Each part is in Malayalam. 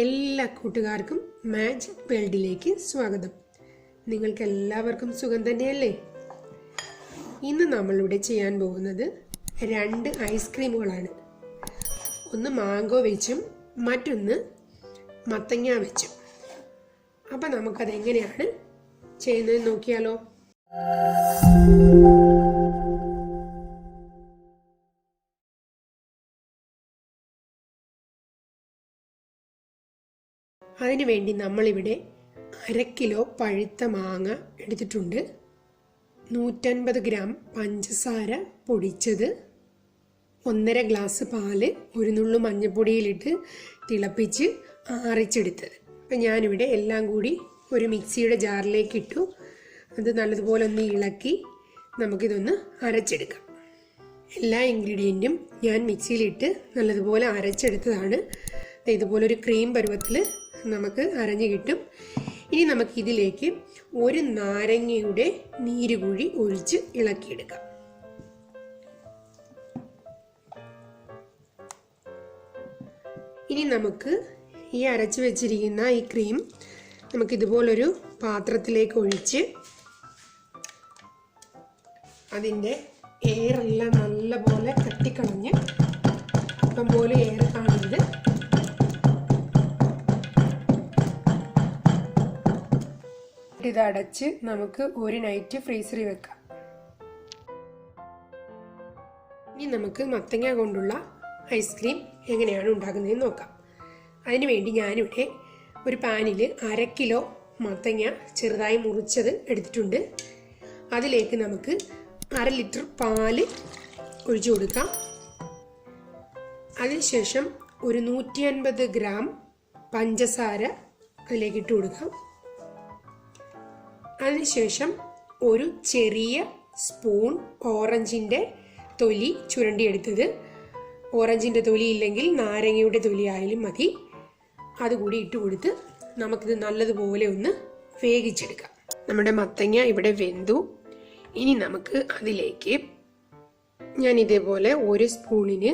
എല്ലാ കൂട്ടുകാർക്കും മാജിക് വേൾഡിലേക്ക് സ്വാഗതം. നിങ്ങൾക്ക് എല്ലാവർക്കും സുഖം തന്നെയല്ലേ? ഇന്ന് നമ്മളിവിടെ ചെയ്യാൻ പോകുന്നത് 2 ഐസ്ക്രീമുകളാണ്. ഒന്ന് മാംഗോ വെച്ചും മറ്റൊന്ന് മത്തങ്ങ വെച്ചും. അപ്പം നമുക്കതെങ്ങനെയാണ് ചെയ്യുന്നത് നോക്കിയാലോ? അതിനുവേണ്ടി നമ്മളിവിടെ 1/2 കിലോ പഴുത്ത മാങ്ങ എടുത്തിട്ടുണ്ട്. 150 ഗ്രാം പഞ്ചസാര പൊടിച്ചത്, 1.5 ഗ്ലാസ് പാല്, 1 നുള്ളു മഞ്ഞൾപ്പൊടിയിലിട്ട് തിളപ്പിച്ച് ആറിച്ചെടുത്തത്. അപ്പം ഞാനിവിടെ എല്ലാം കൂടി ഒരു മിക്സിയുടെ ജാറിലേക്ക് ഇട്ടു. അത് നല്ലതുപോലെ ഒന്ന് ഇളക്കി നമുക്കിതൊന്ന് അരച്ചെടുക്കാം. എല്ലാ ഇൻഗ്രീഡിയൻറ്റും ഞാൻ മിക്സിയിലിട്ട് നല്ലതുപോലെ അരച്ചെടുത്തതാണ്. ഇതുപോലൊരു ക്രീം പരുവത്തിൽ നമുക്ക് അരഞ്ഞു കിട്ടും. ഇനി നമുക്കിതിലേക്ക് 1 നാരങ്ങയുടെ നീര് കൂടി ഒഴിച്ച് ഇളക്കിയെടുക്കാം. ഇനി നമുക്ക് ഈ അരച്ചു വെച്ചിരിക്കുന്ന ഈ ക്രീം നമുക്കിതുപോലൊരു പാത്രത്തിലേക്ക് ഒഴിച്ച് അതിൻ്റെ എയറെല്ലാം നല്ലപോലെ തട്ടിക്കളഞ്ഞ് ഇപ്പം പോലെ എയർ കാണുന്നത് ഇതടച്ച് നമുക്ക് ഒരു നൈറ്റ് ഫ്രീസറിൽ വെക്കാം. ഇനി നമുക്ക് മത്തങ്ങ കൊണ്ടുള്ള ഐസ്ക്രീം എങ്ങനെയാണ് ഉണ്ടാക്കുന്നതെന്ന് നോക്കാം. അതിനുവേണ്ടി ഞാനിവിടെ ഒരു പാനിൽ 1/2 കിലോ മത്തങ്ങ ചെറുതായി മുറിച്ചത് എടുത്തിട്ടുണ്ട്. അതിലേക്ക് നമുക്ക് 1/2 ലിറ്റർ പാല് ഒഴിച്ചു കൊടുക്കാം. അതിനുശേഷം ഒരു 150 ഗ്രാം പഞ്ചസാര അതിലേക്ക് ഇട്ട് കൊടുക്കാം. അതിനുശേഷം ഒരു ചെറിയ സ്പൂൺ ഓറഞ്ചിൻ്റെ തൊലി ചുരണ്ടിയെടുത്തത്, ഓറഞ്ചിൻ്റെ തൊലി ഇല്ലെങ്കിൽ നാരങ്ങയുടെ തൊലി ആയാലും മതി, അതുകൂടി ഇട്ട് കൊടുത്ത് നമുക്കിത് നല്ലതുപോലെ ഒന്ന് വേവിച്ചെടുക്കാം. നമ്മുടെ മത്തങ്ങ ഇവിടെ വെന്തു. ഇനി നമുക്ക് അതിലേക്ക് ഞാൻ ഇതേപോലെ 1 സ്പൂണിന്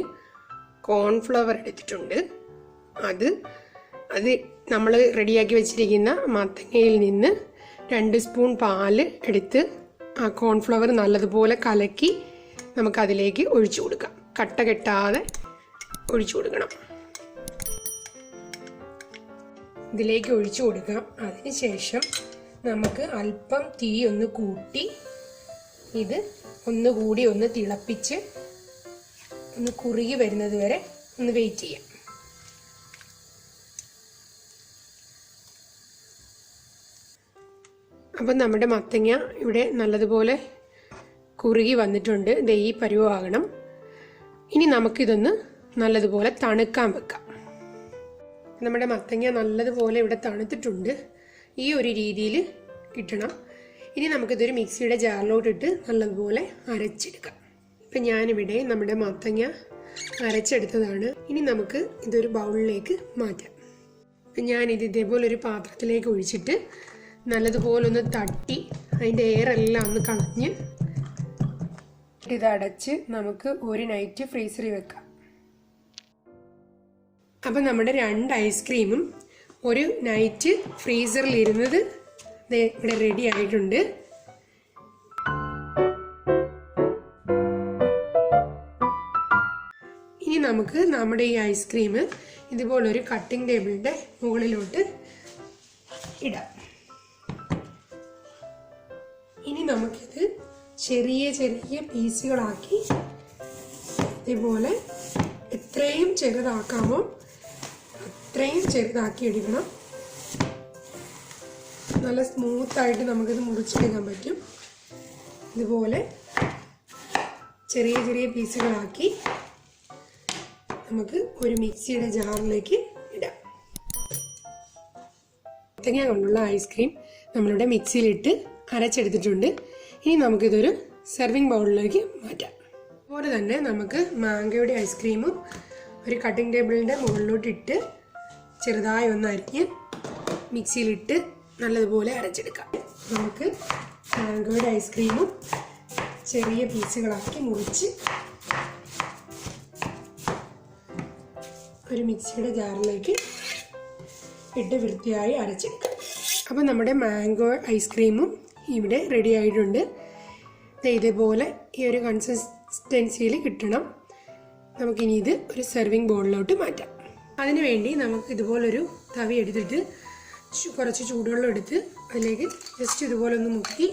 കോൺഫ്ലവർ എടുത്തിട്ടുണ്ട്. അത് നമ്മൾ റെഡിയാക്കി വെച്ചിരിക്കുന്ന മത്തങ്ങയിൽ നിന്ന് 2 സ്പൂൺ പാല് എടുത്ത് ആ കോൺഫ്ലവർ നല്ലതുപോലെ കലക്കി നമുക്കതിലേക്ക് ഒഴിച്ചു കൊടുക്കാം. കട്ട കെട്ടാതെ ഒഴിച്ചു കൊടുക്കണം. ഇതിലേക്ക് ഒഴിച്ചു കൊടുക്കാം. അതിനുശേഷം നമുക്ക് അല്പം തീ ഒന്ന് കൂട്ടി ഇത് ഒന്നുകൂടി ഒന്ന് തിളപ്പിച്ച് ഒന്ന് കുറുകി വരുന്നത് വരെ ഒന്ന് വെയിറ്റ് ചെയ്യാം. അപ്പം നമ്മുടെ മത്തങ്ങ ഇവിടെ നല്ലതുപോലെ കുറുകി വന്നിട്ടുണ്ട്. ഇത് ഈ പരുവമാകണം. ഇനി നമുക്കിതൊന്ന് നല്ലതുപോലെ തണുക്കാൻ വെക്കാം. നമ്മുടെ മത്തങ്ങ നല്ലതുപോലെ ഇവിടെ തണുത്തിട്ടുണ്ട്. ഈ ഒരു രീതിയിൽ കിട്ടണം. ഇനി നമുക്കിതൊരു മിക്സിയുടെ ജാറിലോട്ടിട്ട് നല്ലതുപോലെ അരച്ചെടുക്കാം. ഇപ്പം ഞാനിവിടെ നമ്മുടെ മത്തങ്ങ അരച്ചെടുത്തതാണ്. ഇനി നമുക്ക് ഇതൊരു ബൗളിലേക്ക് മാറ്റാം. അപ്പം ഞാനിത് ഇതേപോലെ ഒരു പാത്രത്തിലേക്ക് ഒഴിച്ചിട്ട് നല്ലതുപോലെ ഒന്ന് തട്ടി അതിൻ്റെ എയറെല്ലാം ഒന്ന് കളഞ്ഞ് ഇതടച്ച് നമുക്ക് ഒരു നൈറ്റ് ഫ്രീസറിൽ വെക്കാം. അപ്പം നമ്മുടെ 2 ഐസ്ക്രീമും ഒരു നൈറ്റ് ഫ്രീസറിൽ ഇരുന്നത് ഇവിടെ റെഡി ആയിട്ടുണ്ട്. ഇനി നമുക്ക് നമ്മുടെ ഈ ഐസ്ക്രീം ഇതുപോലൊരു കട്ടിംഗ് ടേബിളിൻ്റെ മുകളിലോട്ട് ഇടാം. ഇനി നമുക്കിത് ചെറിയ ചെറിയ പീസുകളാക്കി ഇതുപോലെ എത്രയും ചെറുതാക്കാമോ അത്രയും ചെറുതാക്കി എടുക്കണം. നല്ല സ്മൂത്തായിട്ട് നമുക്കിത് മുറിച്ചെടുക്കാൻ പറ്റും. ഇതുപോലെ ചെറിയ ചെറിയ പീസുകളാക്കി നമുക്ക് ഒരു മിക്സിയുടെ ജാറിലേക്ക് ഇടാം. മത്തങ്ങ കൊണ്ടുള്ള ഐസ്ക്രീം നമ്മളിവിടെ മിക്സിയിലിട്ട് അരച്ചെടുത്തിട്ടുണ്ട്. ഇനി നമുക്കിതൊരു സെർവിങ് ബൗളിലേക്ക് മാറ്റാം. അതുപോലെ തന്നെ നമുക്ക് മാംഗോയുടെ ഐസ്ക്രീമും ഒരു കട്ടിംഗ് ടേബിളിൻ്റെ മുകളിലോട്ടിട്ട് ചെറുതായി ഒന്ന് അരിഞ്ഞ് മിക്സിയിലിട്ട് നല്ലതുപോലെ അരച്ചെടുക്കാം. നമുക്ക് മാംഗോയുടെ ഐസ്ക്രീമും ചെറിയ പീസുകളാക്കി മുറിച്ച് ഒരു മിക്സിയുടെ ജാറിലേക്ക് ഇട്ട് വൃത്തിയായി അരച്ചെടുക്കാം. അപ്പോൾ നമ്മുടെ മാംഗോ ഐസ്ക്രീമും ഇവിടെ റെഡി ആയിട്ടുണ്ട്. ഇതേപോലെ ഈ ഒരു കൺസിസ്റ്റൻസിയിൽ കിട്ടണം. നമുക്കിനി ഇത് ഒരു സെർവിങ് ബോളിലോട്ട് മാറ്റാം. അതിനുവേണ്ടി നമുക്ക് ഇതുപോലൊരു തവി എടുത്തിട്ട് കുറച്ച് ചൂടുവെള്ളം എടുത്ത് അതിലേക്ക് ജസ്റ്റ് ഇതുപോലെ ഒന്ന് മുക്കി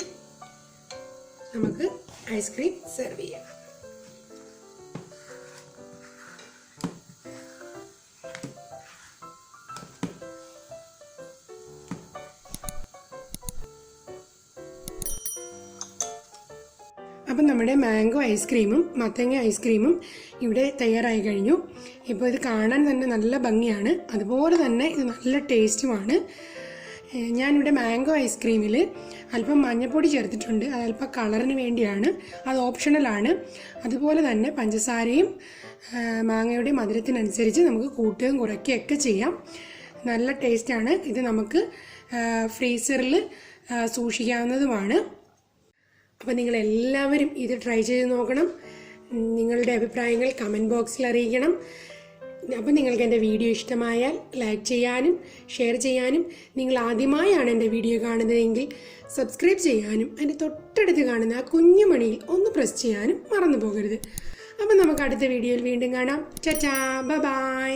നമുക്ക് ഐസ്ക്രീം സെർവ് ചെയ്യാം. അപ്പം നമ്മുടെ മാംഗോ ഐസ്ക്രീമും മത്തങ്ങ ഐസ്ക്രീമും ഇവിടെ തയ്യാറായി കഴിഞ്ഞു. ഇപ്പോൾ ഇത് കാണാൻ തന്നെ നല്ല ഭംഗിയാണ്, അതുപോലെ തന്നെ ഇത് നല്ല ടേസ്റ്റുമാണ്. ഞാനിവിടെ മാംഗോ ഐസ്ക്രീമിൽ അല്പം മഞ്ഞൾപ്പൊടി ചേർത്തിട്ടുണ്ട്. അത് അല്പം കളറിന് വേണ്ടിയാണ്, അത് ഓപ്ഷണലാണ്. അതുപോലെ തന്നെ പഞ്ചസാരയും മാങ്ങയുടെ മധുരത്തിനനുസരിച്ച് നമുക്ക് കൂട്ടുകയും കുറയ്ക്കുകയൊക്കെ ചെയ്യാം. നല്ല ടേസ്റ്റാണ്. ഇത് നമുക്ക് ഫ്രീസറിൽ സൂക്ഷിക്കാവുന്നതുമാണ്. അപ്പോൾ നിങ്ങളെല്ലാവരും ഇത് ട്രൈ ചെയ്ത് നോക്കണം. നിങ്ങളുടെ അഭിപ്രായങ്ങൾ കമൻറ്റ് ബോക്സിൽ അറിയിക്കണം. അപ്പോൾ നിങ്ങൾക്ക് എൻ്റെ വീഡിയോ ഇഷ്ടമായാൽ ലൈക്ക് ചെയ്യാനും ഷെയർ ചെയ്യാനും, നിങ്ങൾ ആദ്യമായാണ് എൻ്റെ വീഡിയോ കാണുന്നതെങ്കിൽ സബ്സ്ക്രൈബ് ചെയ്യാനും, അതിൻ്റെ തൊട്ടടുത്ത് കാണുന്ന ആ കുഞ്ഞു മണിയിൽ ഒന്ന് പ്രസ് ചെയ്യാനും മറന്നു പോകരുത്. അപ്പോൾ നമുക്ക് അടുത്ത വീഡിയോയിൽ വീണ്ടും കാണാം. Tata, bye bye.